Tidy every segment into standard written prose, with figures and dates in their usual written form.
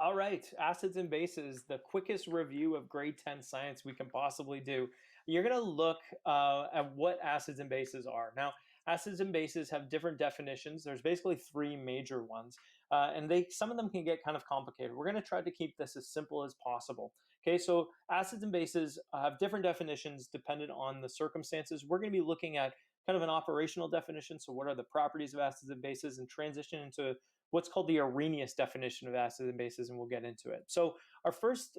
All right, acids and bases, the quickest review of grade 10 science we can possibly do. You're going to look at what acids and bases are. Now, acids and bases have different definitions. There's basically three major ones, and some of them can get kind of complicated. We're going to try to keep this as simple as possible. Okay, so acids and bases have different definitions dependent on the circumstances. We're going to be looking at kind of an operational definition. So, what are the properties of acids and bases, and transition into what's called the Arrhenius definition of acids and bases, and we'll get into it. So our first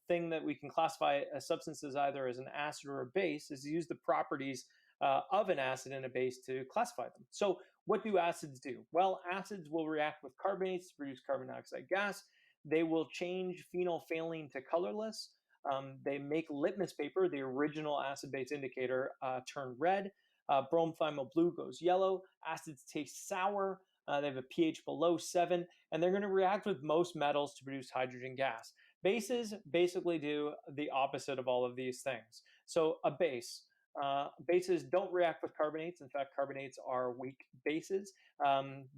thing that we can classify a substance as either as an acid or a base is to use the properties of an acid and a base to classify them. So what do acids do? Well, acids will react with carbonates to produce carbon dioxide gas. They will change phenolphthalein to colorless. They make litmus paper, the original acid-base indicator, turn red. Bromethymol blue goes yellow. Acids taste sour. They have a pH below 7, and they're going to react with most metals to produce hydrogen gas. Bases basically do the opposite of all of these things. So a base. Bases don't react with carbonates. In fact, carbonates are weak bases.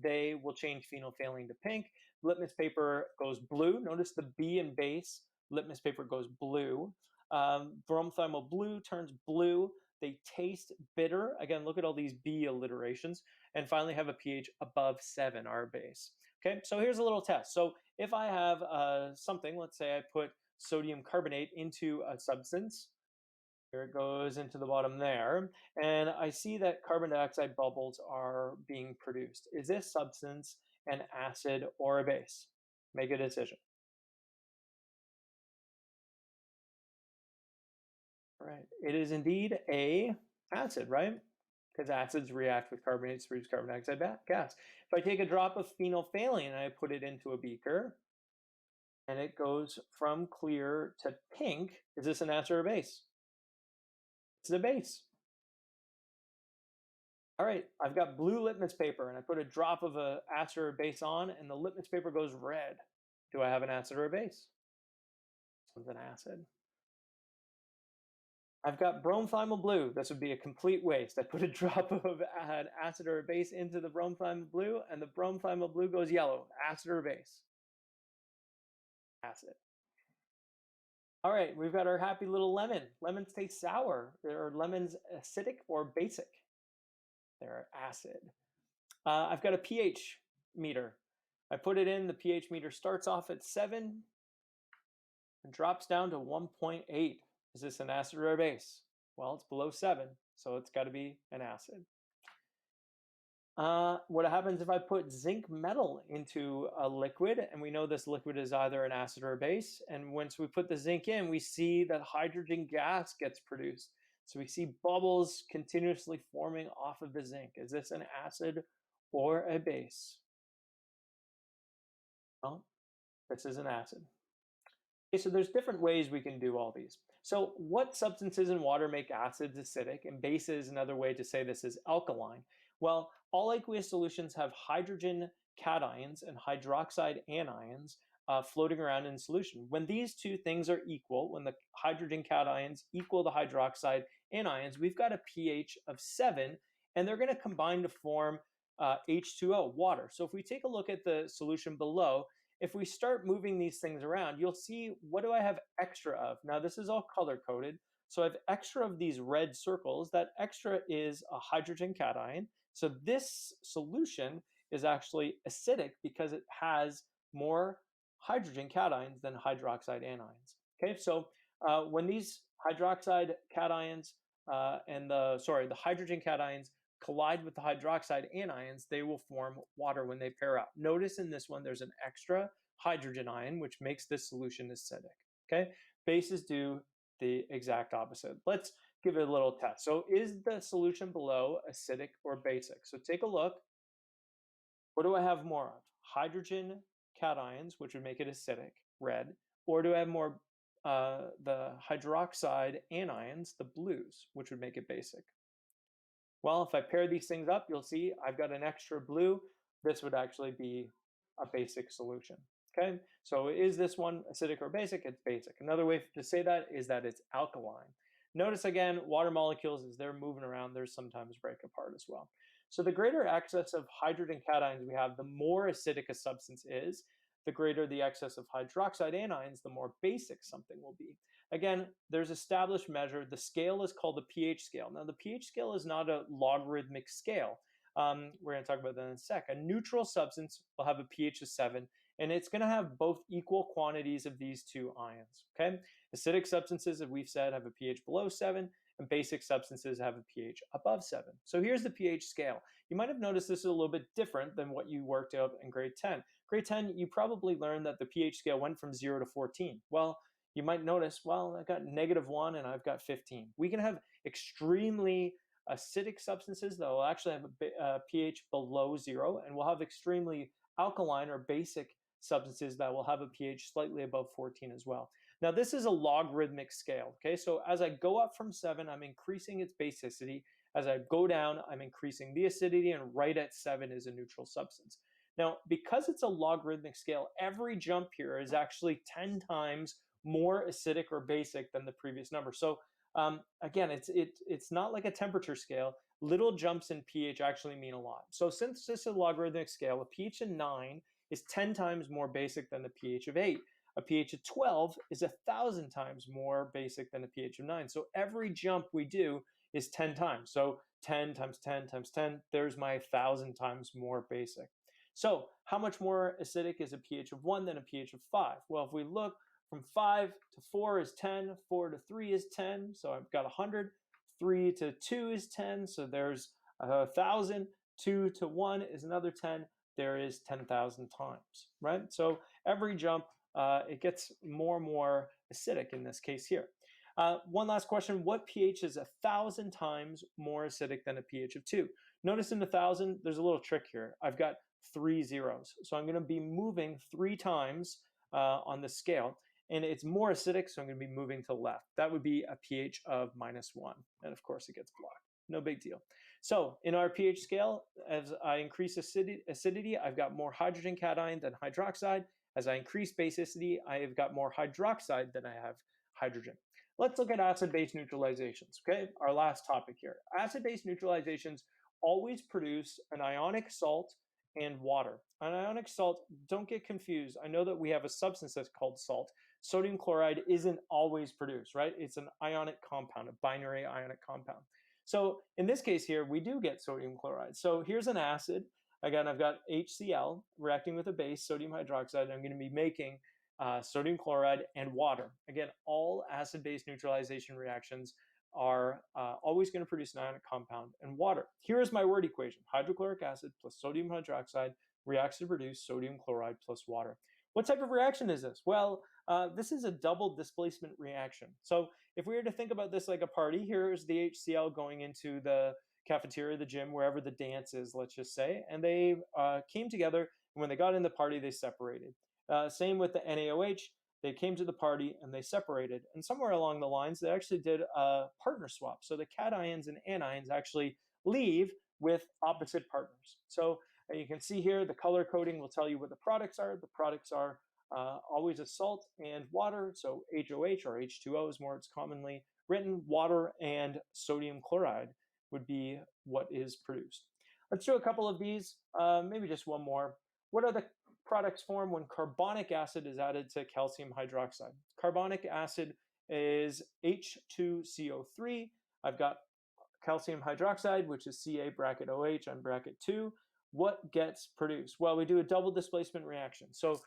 They will change phenolphthalein to pink. Litmus paper goes blue. Notice the B in base. Litmus paper goes blue. Bromethymol blue turns blue. They taste bitter. Again, look at all these B alliterations. And finally have a pH above 7, our base. Okay, so here's a little test. So if I have something, let's say I put sodium carbonate into a substance, here it goes into the bottom there, and I see that carbon dioxide bubbles are being produced. Is this substance an acid or a base? Make a decision. All right, it is indeed a acid, right? Because acids react with carbonates to produce carbon dioxide gas. If I take a drop of phenolphthalein and I put it into a beaker, and it goes from clear to pink, is this an acid or a base? It's a base. All right, I've got blue litmus paper, and I put a drop of an acid or a base on, and the litmus paper goes red. Do I have an acid or a base? It's an acid. I've got bromethymol blue. This would be a complete waste. I put a drop of an acid or a base into the bromethymol blue, and the bromethymol blue goes yellow. Acid or base? Acid. All right, we've got our happy little lemon. Lemons taste sour. Are lemons acidic or basic? They're acid. I've got a pH meter. I put it in. The pH meter starts off at 7 and drops down to 1.8. Is this an acid or a base? Well, it's below 7, so it's got to be an acid. What happens if I put zinc metal into a liquid, and we know this liquid is either an acid or a base, and once we put the zinc in, we see that hydrogen gas gets produced. So we see bubbles continuously forming off of the zinc. Is this an acid or a base? Well, this is an acid. Okay, so there's different ways we can do all these. So what substances in water make acids acidic, and bases, another way to say this is alkaline? Well, all aqueous solutions have hydrogen cations and hydroxide anions floating around in solution. When these two things are equal, when the hydrogen cations equal the hydroxide anions, we've got a pH of 7, and they're going to combine to form H2O, water. So if we take a look at the solution below, if we start moving these things around, you'll see, what do I have extra of? Now, this is all color-coded. So I have extra of these red circles. That extra is a hydrogen cation. So this solution is actually acidic because it has more hydrogen cations than hydroxide anions. Okay, so when these hydroxide cations the hydrogen cations collide with the hydroxide anions, they will form water when they pair up. Notice in this one, there's an extra hydrogen ion, which makes this solution acidic. Okay, bases do the exact opposite. Let's give it a little test. So is the solution below acidic or basic? So take a look. What do I have more of? Hydrogen cations, which would make it acidic, red, or do I have more the hydroxide anions, the blues, which would make it basic? Well, if I pair these things up, you'll see I've got an extra blue. This would actually be a basic solution. Okay, so is this one acidic or basic? It's basic. Another way to say that is that it's alkaline. Notice again, water molecules, as they're moving around, there's sometimes break apart as well. So the greater excess of hydrogen cations we have, the more acidic a substance is. the greater the excess of hydroxide anions, the more basic something will be. Again, there's established measure. The scale is called the pH scale. Now, the pH scale is not a logarithmic scale. We're going to talk about that in a sec. A neutral substance will have a pH of 7, and it's going to have both equal quantities of these two ions. Okay, acidic substances, as we've said, have a pH below 7, and basic substances have a pH above 7. So here's the pH scale. You might have noticed this is a little bit different than what you worked out in grade 10. Grade 10, you probably learned that the pH scale went from 0 to 14. Well, you might notice, well, I've got -1 and I've got 15. We can have extremely acidic substances that will actually have a pH below 0, and we'll have extremely alkaline or basic substances that will have a pH slightly above 14 as well. Now, this is a logarithmic scale, okay? So as I go up from 7, I'm increasing its basicity. As I go down, I'm increasing the acidity, and right at 7 is a neutral substance. Now, because it's a logarithmic scale, every jump here is actually 10 times more acidic or basic than the previous number. So again, it's not like a temperature scale. Little jumps in pH actually mean a lot. So since this is a logarithmic scale, a pH of 9 is 10 times more basic than the pH of 8. A pH of 12 is 1,000 times more basic than a pH of 9. So every jump we do is 10 times. So 10 times 10 times 10, there's my 1,000 times more basic. So how much more acidic is a pH of 1 than a pH of 5? Well, if we look from 5 to 4 is 10, 4 to 3 is 10, so I've got 100. 3 to 2 is 10, so there's 1,000. 2 to 1 is another 10, there is 10,000 times, right? So every jump, it gets more and more acidic in this case here. One last question, what pH is 1,000 times more acidic than a pH of 2? Notice in 1,000, there's a little trick here. I've got 3 zeros, so I'm going to be moving 3 times on the scale, and it's more acidic, so I'm going to be moving to the left. That would be a pH of -1, and of course it gets blocked. No big deal. So in our pH scale, as I increase acidity, I've got more hydrogen cation than hydroxide. As I increase basicity, I've got more hydroxide than I have hydrogen. Let's look at acid-base neutralizations, okay? Our last topic here. Acid-base neutralizations always produce an ionic salt and water. An ionic salt, don't get confused. I know that we have a substance that's called salt. Sodium chloride isn't always produced, right? It's an ionic compound, a binary ionic compound. So in this case here, we do get sodium chloride. So here's an acid. Again, I've got HCl reacting with a base, sodium hydroxide. I'm going to be making sodium chloride and water. Again, all acid-base neutralization reactions are always going to produce an ionic compound and water. Here is my word equation. Hydrochloric acid plus sodium hydroxide reacts to produce sodium chloride plus water. What type of reaction is this? Well, this is a double displacement reaction. So if we were to think about this like a party, here's the HCl going into the cafeteria, the gym, wherever the dance is, let's just say, and they came together, and when they got in the party, they separated. Same with the NaOH. They came to the party and they separated. And somewhere along the lines, they actually did a partner swap. So the cations and anions actually leave with opposite partners. So you can see here, the color coding will tell you what the products are. The products are always a salt and water. So HOH or H2O is more it's commonly written. Water and sodium chloride would be what is produced. Let's do a couple of these, maybe just one more. What are the products formed when carbonic acid is added to calcium hydroxide? Carbonic acid is H2CO3. I've got calcium hydroxide, which is Ca bracket OH on bracket 2. What gets produced? Well, we do a double displacement reaction. So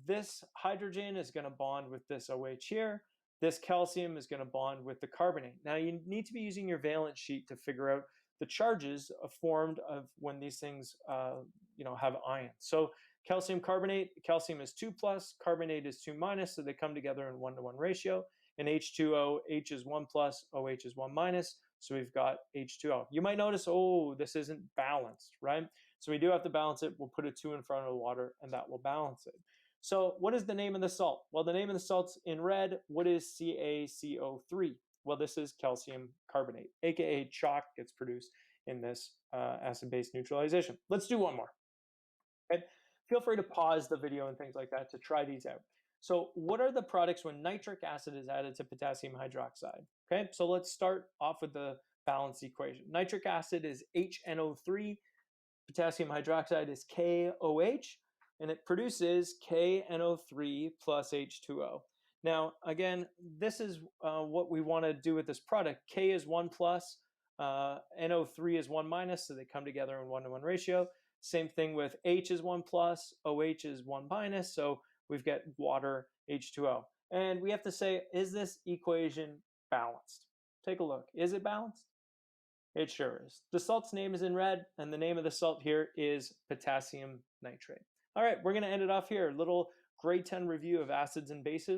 this hydrogen is going to bond with this OH here. This calcium is going to bond with the carbonate. Now, you need to be using your valence sheet to figure out the charges formed of when these things have ions. So calcium carbonate, calcium is 2 plus, carbonate is 2 minus, so they come together in 1-to-1 ratio. And H2O, H is 1 plus, OH is 1 minus, so we've got H2O. You might notice, oh, this isn't balanced, right? So we do have to balance it. We'll put a 2 in front of the water, and that will balance it. So what is the name of the salt? Well, the name of the salt's in red. What is CaCO3? Well, this is calcium carbonate, aka chalk, gets produced in this acid-base neutralization. Let's do one more. Okay? Feel free to pause the video and things like that to try these out. So what are the products when nitric acid is added to potassium hydroxide? Okay, so let's start off with the balance equation. Nitric acid is HNO3, potassium hydroxide is KOH. and it produces KNO3 plus H2O. Now, again, this is what we want to do with this product. K is 1 plus, NO3 is 1 minus, so they come together in 1-to-1 ratio. Same thing with H is 1 plus, OH is 1 minus, so we've got water, H2O. And we have to say, is this equation balanced? Take a look. Is it balanced? It sure is. The salt's name is in red, and the name of the salt here is potassium nitrate. All right, we're going to end it off here. Little grade 10 review of acids and bases.